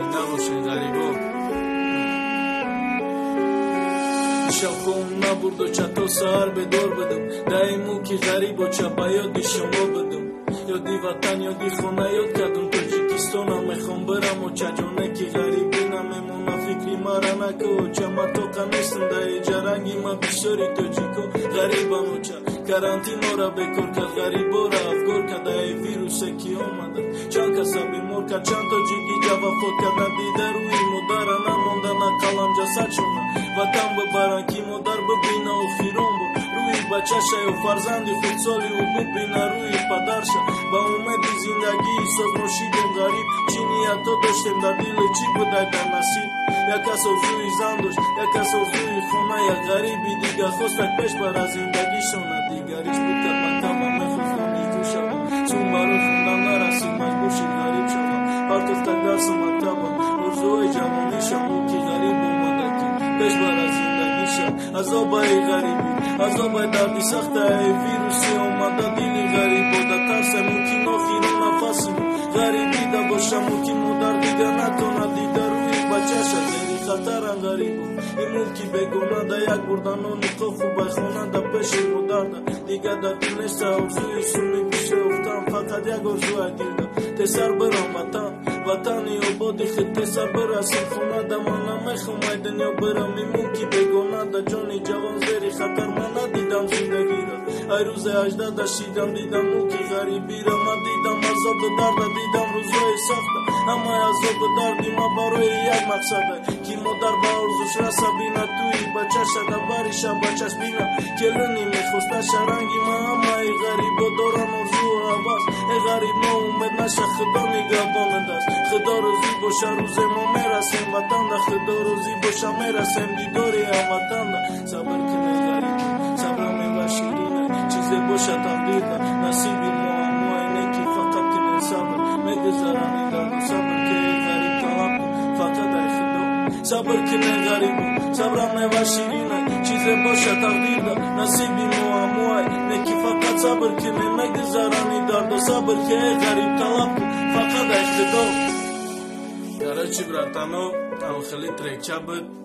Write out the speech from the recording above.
زنده باشین غریبا. شب خون نبرد و چطور سهر به دور بدم دایمو که غریب و چه با یادی شما بدم یادی وطن یادی خونه یاد کردم تاجیکستانم میخوام برم و چه جانه که غریبی نمیمونه فکری مرا نکو چه مطاقه نیستم دای جرنگی ما بیشتری تاجیکو غریبم و چه کرانتینا را بکر که غریبا را افگار که دای ویروسه کی آمده چند کسا بیمار که چند تاجیکی جواب خود که ندیده روی مدره نمانده نکلم جسد شونه وطن ببرن کی مادر ببینه و خیران با روی بچهشه و فرزندی خود سالی و ببینه روی پدرشه با امید زندگی صبح نوشیدیم غریب چی نیتا داشتیم در دیل چی بودای در نصیب یک کس آرزوی زن داشت یک کس آرزوی خونه یک غریبی دیگه خواستک پیش برای زندگی شونه دیگریش بود که مکم و میخواستم نیجو شدم چون برای خوندن نرسید مجبور شد غریب شدم پرتفتک درس و مکتبم آرزوی جوانی شمو که غریب اومده که پیش برای زندگی شد عذابای غریبی عذابای دردی سخت ای ویروسی اومده دیلی غریب بوده ترسم که ناخیرون نفسیم غریبی دا باشم که مادر دیگه نتونه دیده روی بچه شد زیری خطرم غریبو این ملکی بگونه دا یک بردن و نقاف و بخونه دا پیش مادر دا دیگه دا دونسته آرزوی سونی پیشه افتم فقط یک آرزوی دیده تسر برام وطنی آبادی خود تسر برسیم خونه دا من نمیخوام ای دنیا برم این ملکی بگونه دا جانی جوان زیری خطر من ندیدم زندگی را ای روز 18 داشتیدم دیدم ملکی غریبی را من دیدم عذاب درد دیدم روزای سخت اما عذاب دردی ما برای یک مقصده کی مادر با آرزوش رسه بینه توی بچه شده بریشه بچهش بینه کلونی میخوسته شرنگی ما اما ای غریب و دارن آرزو و عوض ای غریب ما اومد نشه خدا نگهبان دست خدا روزی باشه روز ما میرسیم وطن ده خدا روزی باشه میرسیم دیداری هم وطن ده صبر کنه غریب صبر میوه شیرینه چیزی باشه تقدیر ده نصیبی ما اما اینه که فقط کنه صبر میگذرانی درد صبر که غریب طلب فقط ای خدا صبر کنه غریب صبر میوه شیرینه چیزی باشه تقدیر ده نصیبی ما اما اینه که فقط صبر کنه میگذرانی درد صبر که غریب طلب فقط ای خدا. Короче, братано, там хали трекча бит.